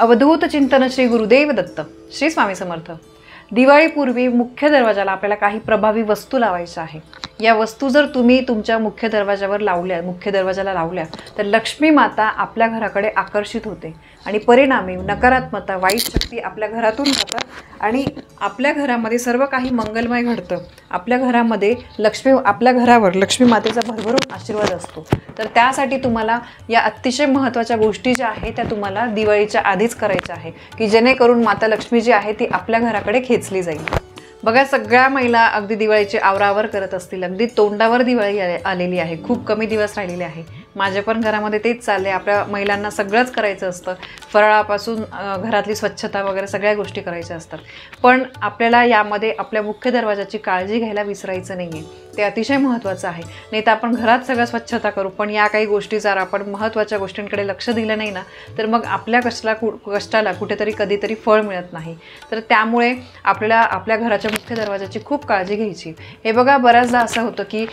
अवधूत चिंतन श्री गुरुदेव दत्त. श्री स्वामी समर्थ. दिवाळीपूर्वी मुख्य दरवाजाला आपल्याला काही प्रभावी वस्तू लावायच्या आहे. या वस्तू जर तुम्ही तुमच्या मुख्य दरवाजाला लावल्या तर लक्ष्मी माता आपल्या घराकडे आकर्षित होते आणि परिणामी नकारात्मकता, वाईट शक्ती आपल्या घरातून जातात आणि आपल्या घरामध्ये सर्व काही मंगलमय घडतं. आपल्या घरामध्ये आपल्या घरावर लक्ष्मी मातेचा भरभरून आशीर्वाद असतो. तर त्यासाठी तुम्हाला या अतिशय महत्त्वाच्या गोष्टी ज्या आहेत त्या तुम्हाला दिवाळीच्या आधीच करायच्या आहे की जेणेकरून माता लक्ष्मी जी आहे ती आपल्या घराकडे खेचली जाईल. बघा, सगळ्या महिला अगदी दिवाळीची आवरावर करत असतील. अगदी तोंडावर दिवाळी आलेली आहे. खूप कमी दिवस राहिलेले आहे. माझ्या पण घरामध्ये तेच चालले. आपल्या महिलांना सगळंच करायचं असतं. फराळापासून घरातली स्वच्छता वगैरे सगळ्या गोष्टी करायच्या असतात. पण आपल्याला यामध्ये आपल्या मुख्य दरवाजाची काळजी घ्यायला विसरायचं नाही आहे. ते अतिशय महत्त्वाचं आहे. नाही तर आपण घरात सगळं स्वच्छता करू पण या काही गोष्टी जर आपण महत्त्वाच्या गोष्टींकडे लक्ष दिलं नाही ना तर मग आपल्या कष्टाला कुठेतरी कधीतरी फळ मिळत नाही. तर त्यामुळे आपल्याला आपल्या घराच्या मुख्य दरवाजाची खूप काळजी घ्यायची. हे बघा, बऱ्याचदा असं होतं की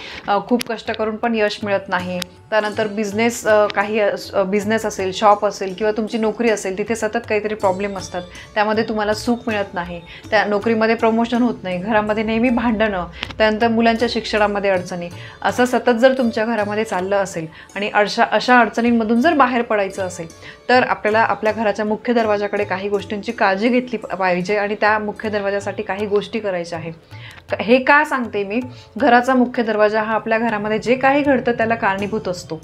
खूप कष्ट करून पण यश मिळत नाही. त्यानंतर बिझनेस असेल, शॉप असेल किंवा तुमची नोकरी असेल, तिथे सतत काहीतरी प्रॉब्लेम असतात. त्यामध्ये तुम्हाला सुख मिळत नाही. त्या नोकरीमध्ये प्रमोशन होत नाही. घरामध्ये नेहमी भांडणं, त्यानंतर मुलांच्या शिक्षणामध्ये अडचणी, असं सतत जर तुमच्या घरामध्ये चाललं असेल आणि अशा अडचणींमधून जर बाहेर पडायचं असेल तर आपल्याला आपल्या घराच्या मुख्य दरवाजाकडे काही गोष्टींची काळजी घेतली पाहिजे आणि त्या मुख्य दरवाजासाठी काही गोष्टी करायच्या आहे. हे का सांगते मी? घराचा मुख्य दरवाजा हा आपल्या घरामध्ये जे काही घडतं त्याला कारणीभूत असतो.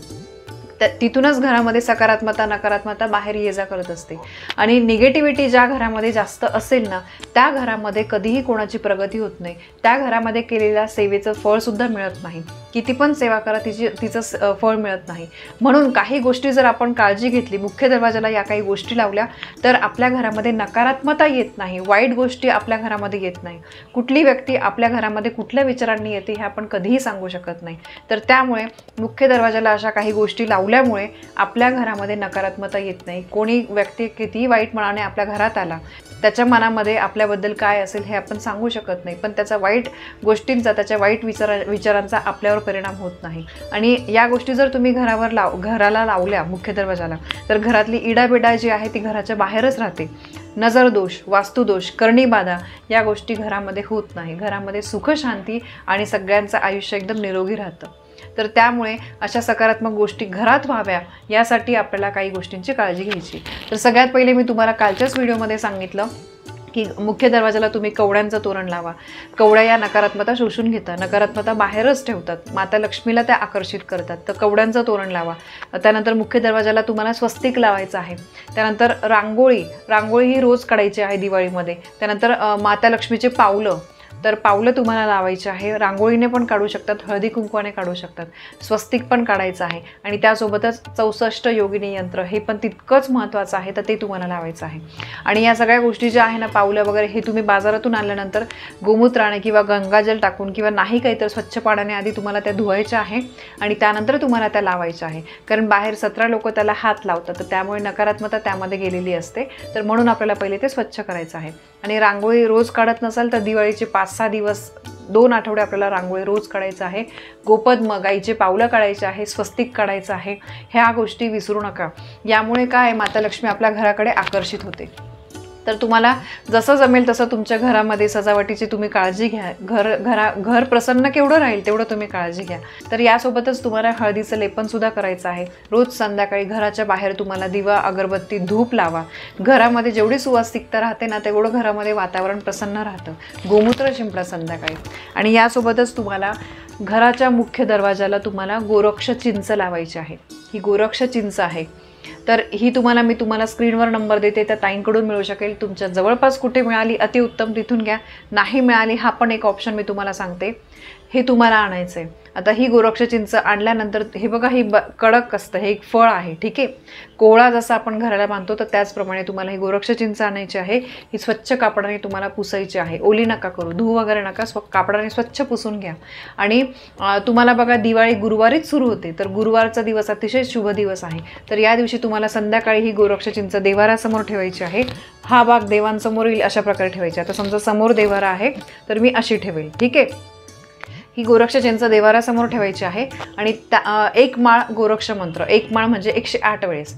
तिथूनच घरामध्ये सकारात्मकता, नकारात्मकता बाहेर ये जा करत असते आणि निगेटिव्हिटी ज्या घरामध्ये जास्त असेल ना त्या घरामध्ये कधीही कोणाची प्रगती होत नाही. त्या घरामध्ये केलेल्या सेवेचं फळसुद्धा मिळत नाही. किती पण सेवा करा तिचं फळ मिळत नाही. म्हणून काही गोष्टी जर आपण काळजी घेतली, मुख्य दरवाजाला या काही गोष्टी लावल्या तर आपल्या घरामध्ये नकारात्मकता येत नाही, वाईट गोष्टी आपल्या घरामध्ये येत नाही. कुठली व्यक्ती आपल्या घरामध्ये कुठल्या विचारांनी येते हे आपण कधीही सांगू शकत नाही. तर त्यामुळे मुख्य दरवाजाला अशा काही गोष्टी लावल्यामुळे आपल्या घरामध्ये नकारात्मकता येत नाही. कोणी व्यक्ती कितीही वाईट मनाने आपल्या घरात आला त्याच्या मनामध्ये आपल्याबद्दल काय असेल हे आपण सांगू शकत नाही. पण त्याचा वाईट गोष्टींचा, त्याच्या वाईट विचारांचा आपल्यावर परिणाम होत नाही. आणि या गोष्टी जर तुम्ही घराला लावल्या मुख्य दरवाजाला तर घरातली इडाबिडा जी आहे ती घराच्या बाहेरच राहते. नजरदोष, वास्तुदोष, करणीबाधा या गोष्टी घरामध्ये होत नाही. घरामध्ये सुख, शांती आणि सगळ्यांचं आयुष्य एकदम निरोगी राहतं. तर त्यामुळे अशा सकारात्मक गोष्टी घरात व्हाव्या यासाठी आपल्याला काही गोष्टींची काळजी घ्यायची. तर सगळ्यात पहिले मी तुम्हाला कालच्याच व्हिडिओमध्ये सांगितलं की मुख्य दरवाजाला तुम्ही कवड्यांचं तोरण लावा. कवड्या या नकारात्मकता शोषून घेतात, नकारात्मकता बाहेरच ठेवतात, माता लक्ष्मीला त्या आकर्षित करतात. तर कवड्यांचं तोरण लावा. त्यानंतर मुख्य दरवाजाला तुम्हाला स्वस्तिक लावायचं आहे. त्यानंतर रांगोळी ही रोज काढायची आहे दिवाळीमध्ये. त्यानंतर माता लक्ष्मीचे पावलं, तर पावलं तुम्हाला लावायचे आहे. रांगोळीने पण काढू शकतात, हळदी कुंकवाने काढू शकतात. स्वस्तिक पण काढायचं आहे आणि त्यासोबतच 64 योगिनी यंत्र हे पण तितकंच महत्त्वाचं आहे. तर ते तुम्हाला लावायचं आहे. आणि या सगळ्या गोष्टी ज्या आहे ना, पावलं वगैरे हे तुम्ही बाजारातून आणल्यानंतर गोमूत्राने किंवा गंगाजल टाकून किंवा नाही काही तर स्वच्छ पाण्याने आधी तुम्हाला त्या धुवायच्या आहे आणि त्यानंतर तुम्हाला त्या लावायच्या आहे. कारण बाहेर 17 लोक त्याला हात लावतात तर त्यामुळे नकारात्मकता त्यामध्ये गेलेली असते. तर म्हणून आपल्याला पहिले ते स्वच्छ करायचं आहे. आणि रांगोळी रोज काढत नसाल तर दिवाळीचे 5-6 दिवस, 2 आठवडे आपल्याला रांगोळी रोज काढायचं आहे. गोपद्म, गाईचे पावलं काढायचे आहे, स्वस्तिक काढायचं आहे. ह्या गोष्टी विसरू नका. यामुळे काय, माता लक्ष्मी आपल्या घराकडे आकर्षित होते. तर तुम्हाला जसं जमेल तसं तुमच्या घरामध्ये सजावटीची तुम्ही काळजी घ्या. घर प्रसन्न केवढं राहील तेवढं तुम्ही काळजी घ्या. तर यासोबतच तुम्हाला हळदीचं लेपनसुद्धा करायचं आहे. रोज संध्याकाळी घराच्या बाहेर तुम्हाला दिवा, अगरबत्ती, धूप लावा. घरामध्ये जेवढी सुवासिकता राहते ना तेवढं घरामध्ये वातावरण प्रसन्न राहतं. गोमूत्र शिंपडा संध्याकाळी. आणि यासोबतच तुम्हाला घराच्या मुख्य दरवाजाला तुम्हाला गोरक्ष चिंच लावायची आहे. ही गोरक्ष चिंच आहे. तर ही मी तुम्हाला स्क्रीनवर नंबर देते, त्या ताईंकडून मिळू शकेल. तुमच्या जवळपास कुठे मिळाली अतिउत्तम, तिथून घ्या. नाही मिळाली हा पण एक ऑप्शन मी तुम्हाला सांगते. हे तुम्हाला आणायचं आहे. आता ही गोरक्ष चिंच आणल्यानंतर हे बघा, ही कडक असतं, हे एक फळ आहे. ठीक आहे, कोवळा जसा आपण घराला बांधतो तर त्याचप्रमाणे तुम्हाला ही गोरक्ष चिंच आणायची आहे. ही स्वच्छ कापडाने तुम्हाला पुसायची आहे. ओली नका करू, धुवू वगैरे नका, कापडाने स्वच्छ पुसून घ्या. आणि तुम्हाला बघा दिवाळी गुरुवारीच सुरू होते. तर गुरुवारचा दिवस अतिशय शुभ दिवस आहे. तर या दिवशी तुम्हाला संध्याकाळी ही गोरक्ष चिंच देवारासमोर ठेवायची आहे. हा भाग देवांसमोर येईल अशा प्रकारे ठेवायची. आता समजा समोर देवारा आहे तर मी अशी ठेवेल. ठीक आहे, ही गोरक्ष चिंच देवारासमोर ठेवायची आहे. आणि एक माळ गोरक्ष मंत्र, एक माळ म्हणजे 108 वेळेस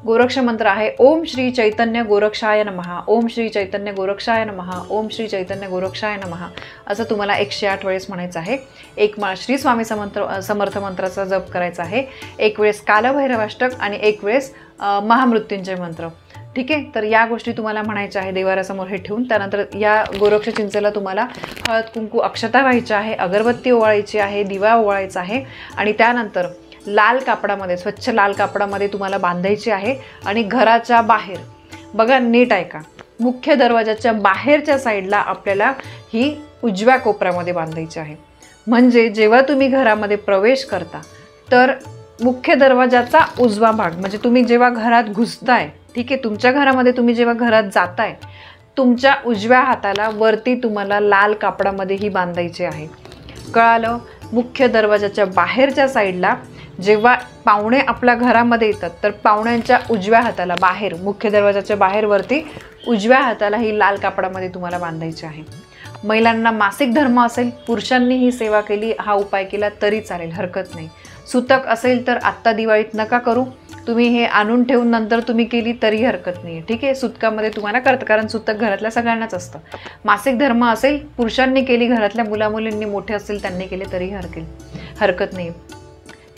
गोरक्ष मंत्र आहे ओम श्री चैतन्य गोरक्षाय नमः, ओम श्री चैतन्य गोरक्षाय नमः, ओम श्री चैतन्य गोरक्षाय नमः असं तुम्हाला 108 वेळेस म्हणायचं आहे. एक श्री स्वामी समर्थ मंत्राचा जप करायचा आहे, एक वेळेस कालभैरवाष्टक आणि एक वेळेस महामृत्युंजय मंत्र. ठीक आहे. तर या गोष्टी तुम्हाला म्हणायच्या आहे देवाऱ्यासमोर हे ठेवून. त्यानंतर या गोरक्ष चिंचेला तुम्हाला हळद कुंकू अक्षता व्हायच्या आहे, अगरबत्ती ओवाळायची आहे, दिवा ओवाळायचा आहे आणि त्यानंतर लाल कापडामध्ये, स्वच्छ लाल कापडामध्ये तुम्हाला बांधायची आहे. आणि घराच्या बाहेर बघा, नीट ऐका, मुख्य दरवाजाच्या बाहेरच्या साईडला आपल्याला ही उजव्या कोपऱ्यामध्ये बांधायची आहे. म्हणजे जेव्हा तुम्ही घरामध्ये प्रवेश करता तर मुख्य दरवाजाचा उजवा भाग, म्हणजे तुम्ही जेव्हा घरात घुसताय, ठीक आहे, तुमच्या घरामध्ये तुम्ही जेव्हा घरात जाताय, तुमच्या उजव्या हाताला वरती तुम्हाला लाल कापडामध्ये ही बांधायची आहे. कळालं? मुख्य दरवाजाच्या बाहेरच्या साईडला जेव्हा पाहुणे आपल्या घरामध्ये येतात तर पाहुण्यांच्या उजव्या हाताला बाहेर, मुख्य दरवाजाच्या बाहेर वरती उजव्या हाताला ही लाल कापडामध्ये तुम्हाला बांधायची आहे. महिलांना मासिक धर्म असेल, पुरुषांनी ही सेवा केली, हा उपाय केला तरी चालेल, हरकत नाही. सुतक असेल तर आत्ता दिवाळीत नका करू, तुम्ही हे आणून ठेवून नंतर तुम्ही केली तरी हरकत नाही. ठीक आहे. सुतकामध्ये तुम्हाला करतं, कारण सुतक घरातल्या सगळ्यांनाच असतं. मासिक धर्म असेल, पुरुषांनी केली, घरातल्या मुलामुलींनी मोठे असतील त्यांनी केले तरी हरकत नाही.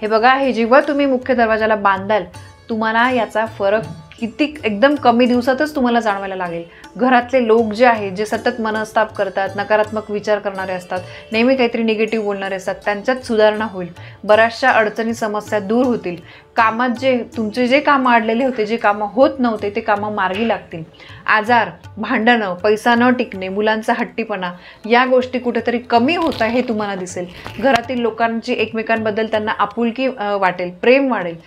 हे बघा, हे जेव्हा तुम्ही मुख्य दरवाजाला बांधाल तुम्हाला याचा फरक किती एकदम कमी दिवसातच तुम्हाला जाणवायला लागेल. घरातले लोक जे आहेत, जे सतत मनस्ताप करतात, नकारात्मक विचार करणारे असतात, नेहमी काहीतरी निगेटिव्ह बोलणारे असतात, त्यांच्यात सुधारणा होईल. बऱ्याचशा अडचणी समस्या दूर होतील. कामात तुमचे जे कामं अडलेले होते, जे कामं होत नव्हते ते कामं मार्गी लागतील. आजार, भांडणं, पैसा न टिकणे, मुलांचा हट्टीपणा, या गोष्टी कुठेतरी कमी होत आहे हे तुम्हाला दिसेल. घरातील लोकांची एकमेकांबद्दल त्यांना आपुलकी वाटेल, प्रेम वाढेल.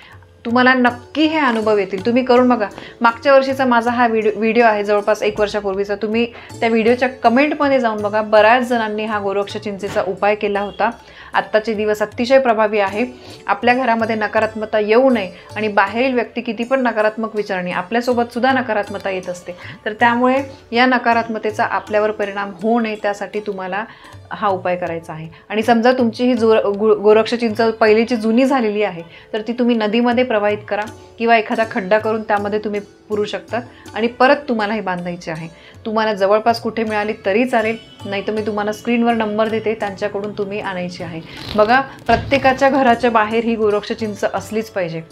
तुम्हाला नक्की हे अनुभव येतील. तुम्ही करून बघा. मागच्या वर्षीचा माझा हा व्हिडिओ आहे, जवळपास 1 वर्षापूर्वीचा. तुम्ही त्या व्हिडिओच्या कमेंटमध्ये जाऊन बघा. बऱ्याच जणांनी हा गोरक्ष चिंचेचा उपाय केला होता. आत्ताचे दिवस अतिशय प्रभावी आहे. आपल्या घरामध्ये नकारात्मकता येऊ नये आणि बाहेरील व्यक्ती किती पण नकारात्मक विचारणे, आपल्यासोबत सुद्धा नकारात्मकता येत असते. तर त्यामुळे या नकारात्मकतेचा आपल्यावर परिणाम होऊ नये त्यासाठी तुम्हाला हा उपाय करायचा आहे. आणि समजा तुमची ही गोरक्ष चिंच पहिलीची जुनी झालेली आहे तर ती तुम्ही नदीमध्ये प्रवाहित करा किंवा एखादा खड्डा करून त्यामध्ये तुम्ही पुरू शकता आणि परत तुम्हाला हे बांधायचे आहे. तुम्हाला जवळपास कुठे मिळाली तरी चालेल, नाही तर मी तुम्हाला स्क्रीनवर नंबर देते, त्यांच्याकडून तुम्ही आणायची आहे. बघा, प्रत्येकाच्या घराच्या बाहेर ही गोरक्ष चिंच असलीच पाहिजे.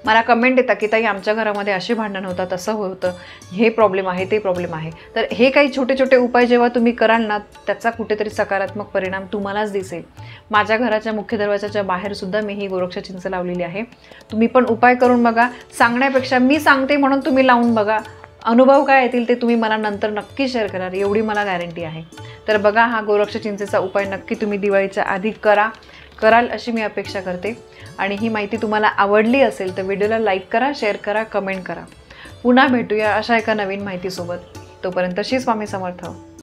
मला कमेंट येतात की ताई आमच्या घरामध्ये असे भांडण होतात, असं होतं, हे प्रॉब्लेम आहे, ते प्रॉब्लेम आहे. तर हे काही छोटे छोटे उपाय जेव्हा तुम्ही कराल ना त्याचा कुठेतरी सकारात्मक परिणाम तुम्हालाच दिसेल. माझ्या घराच्या मुख्य दरवाजाच्या बाहेरसुद्धा मी ही गोरक्ष चिंच लावलेली आहे. तुम्ही पण उपाय करून बघा. सांगण्यापेक्षा मी सांगते म्हणून तुम्ही लावून बघा. अनुभव काय येतील ते तुम्ही मला नंतर नक्की शेअर कराल, एवढी मला गॅरंटी आहे. तर बघा, हा गोरक्ष चिंचेचा उपाय नक्की तुम्ही दिवाळीच्या आधी कराल अशी मी अपेक्षा करते. आणि ही माहिती तुम्हाला आवडली असेल तर व्हिडिओला लाईक करा, शेअर करा, कमेंट करा. पुन्हा भेटूया अशा एका नवीन माहितीसोबत. तोपर्यंत श्री स्वामी समर्थ.